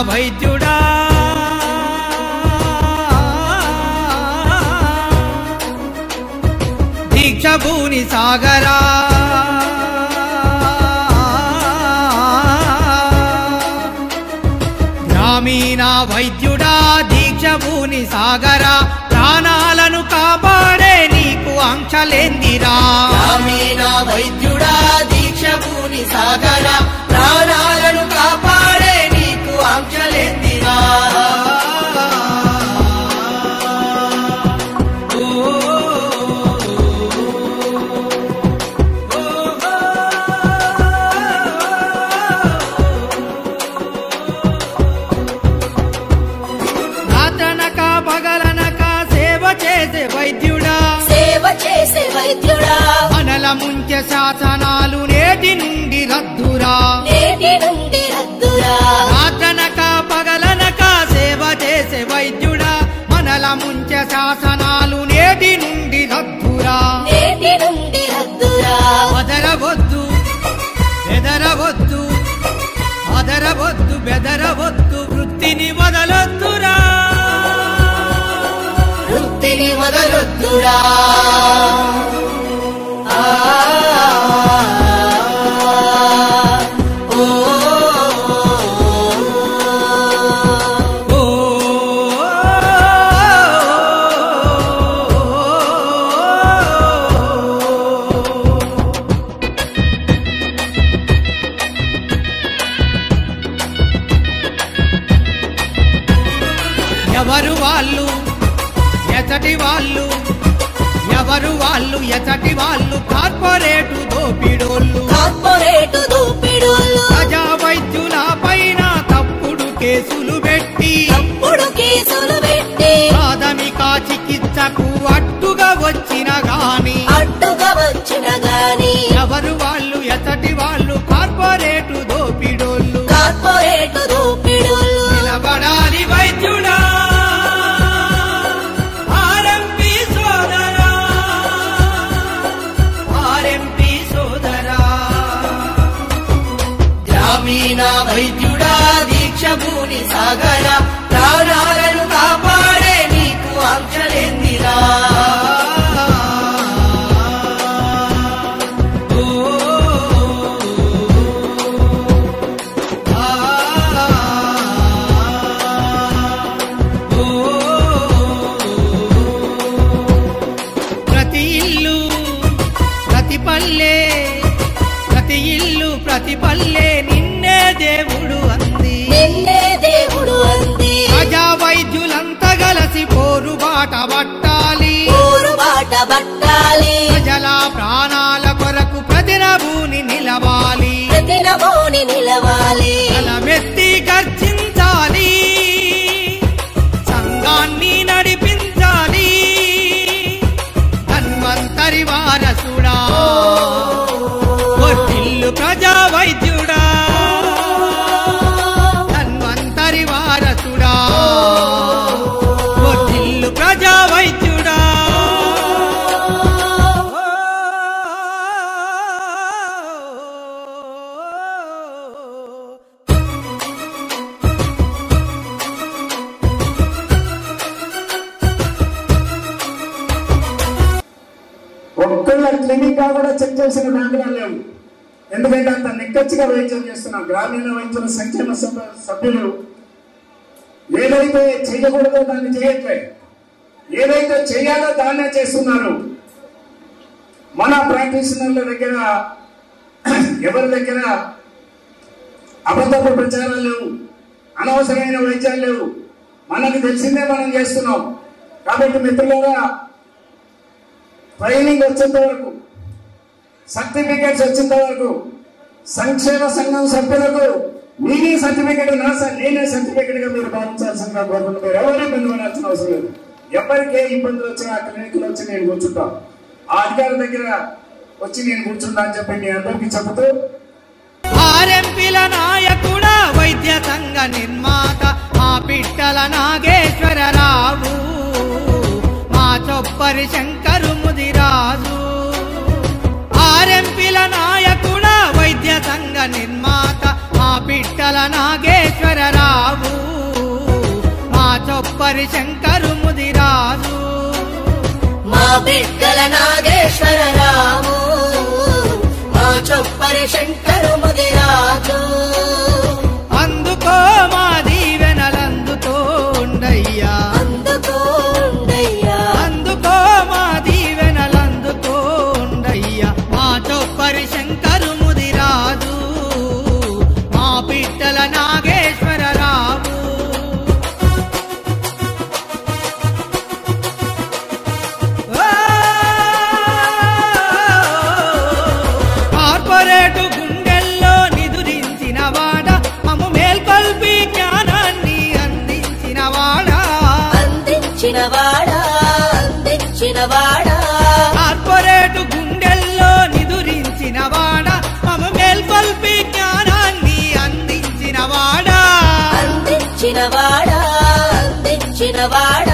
వైద్యుడా దీక్షభూని సాగరా గ్రామీణ వైద్యుడా దీక్షభూని సాగరా ప్రాణాలను కాపాడే నీకు ఆంక్షలేందిరా గ్రామీణ వైద్యుడా దీక్షభూని సాగరా ప్రాణాలను కాపాడే నీకు ఆంక్షలేందిరా రాత్రనక పగలనక సేవ చేసే వైద్యుడా మనల ముంచె శాసనాలు నేటి నుండి రద్దురా రాత్రనక పగలనక సేవ చేసే వైద్యుడా మనల ముంచె శాసనాలు నేటి నుండి రద్దురా అదరవద్దు బెదరవద్దు అదరవద్దు బెదరవద్దు వృత్తిని వదలొద్దురా ఎవరు వాళ్ళు ఎచటి వాళ్ళు ఎవరు వాళ్ళు ఎచటి వాళ్ళు కార్పొరేటు దోపిడోళ్ళు ప్రజా వైద్యుల పైన తప్పుడు కేసులు పెట్టి ప్రాథమిక చికిత్సకు అడ్డుగా వచ్చిన గాని ఎవరు వాళ్ళు ఎచటి వాళ్ళు కార్పొరేటు దోపిడోళ్ళు నిలబడాలి వైద్యుడా గ్రామీణ వైద్యుడా దీక్షభూని సాగరా ప్రాణాలను కాపాడే నీకు ఆంక్షలేందిరా ప్రతి ఇల్లు ప్రతి పల్లె ప్రతి ఇల్లు ప్రతి పల్లె నిన్నే దేవుడు అంది ప్రజా వైద్యులంతా గలసి పోరుబాట బట్టాలి ప్రజల ప్రాణాల కొరకు ప్రతినభూని నిలవాలి బలమెత్తి గర్జించాలి సంఘాన్ని నడిపించాలి ధన్వంతరి వారసుడా వర్ధిల్లు ప్రజా వైద్యుడా ధన్వంతరి వారసుడా వర్ధిల్లు ప్రజా వైద్యుడా ఒక్కళ్ళ క్లినిక్ గా కూడా చెక్ చేసిన దాఖలాలు లేవు. ఎందుకంటే అంత నిక్కచ్చిగా వైద్యం చేస్తున్నాం. గ్రామీణ వైద్యుల సంక్షేమ సభ్యులు ఏదైతే చేయకూడదో దాన్ని చేయట్లేదు, ఏదైతే చేయాలో దాన్నే చేస్తున్నారు. మన ప్రాక్టీషనర్ల దగ్గర ఎవరి దగ్గర అబద్ధపు ప్రచారాలు లేవు, అనవసరమైన వైద్యాలు లేవు. మనకు తెలిసిందే మనం చేస్తున్నాం. కాబట్టి మిత్రులారా, ట్రైనింగ్ వచ్చేంత వరకు సర్టిఫికేట్స్ వచ్చేంత వరకు సంక్షేమ సంఘం సభ్యులకు మీరే సర్టిఫికేట్ నేనే సర్టిఫికేట్ గా మీరు భావించాల్సిందిగా కోరుకుంటున్నారు. మీరు ఎవరు ఇబ్బంది పడాల్సిన అవసరం లేదు. ఎవరికే ఇబ్బందులు వచ్చినా ఆ క్లినిక్ లో వచ్చి నేను కూర్చుంటా, ఆ అధికారి దగ్గర వచ్చి నేను కూర్చుంటా అని చెప్పి మీ అందరికీ చెబుతూ, ఆర్ఎంపీల నాయకుడా వైద్య సంఘ నిర్మాత మా పిట్టల నాగేశ్వరరావు, మా చొప్పరి శంకరు ముదిరాజు. ఆర్ఎంపీల నాయకుడా వైద్య సంఘ నిర్మాత మా పిట్టల నాగేశ్వరరావు, మా చొప్పరి శంకరు ముదిరాజు. మా పిట్టల నాగేశ్వరరావు, మా చొప్పరి శంకరు ముదిరాజు. అందుకో మా దీవెనలందుకోండయ్యా, అందుకోండయ్యా, అందుకో మా దీవెనలందుకోండయ్యా. మా చొప్పరి శంకరు ముదిరాజు, మా పిట్టల నాగేశ్వరరావు. కార్పొరేటు గుండెల్లో నిదురించిన వాడ, మమ్ము మేల్కొల్పి జ్ఞానాన్ని అందించిన వాడా, అందించిన వాడా, అందించిన వాడా. కార్పొరేటు గుండెల్లో నిదురించిన వాడ, మమ్ము మేల్కొల్పి జ్ఞానాన్ని అందించిన వాడా, అందించిన వాడా, అందించిన వాడా.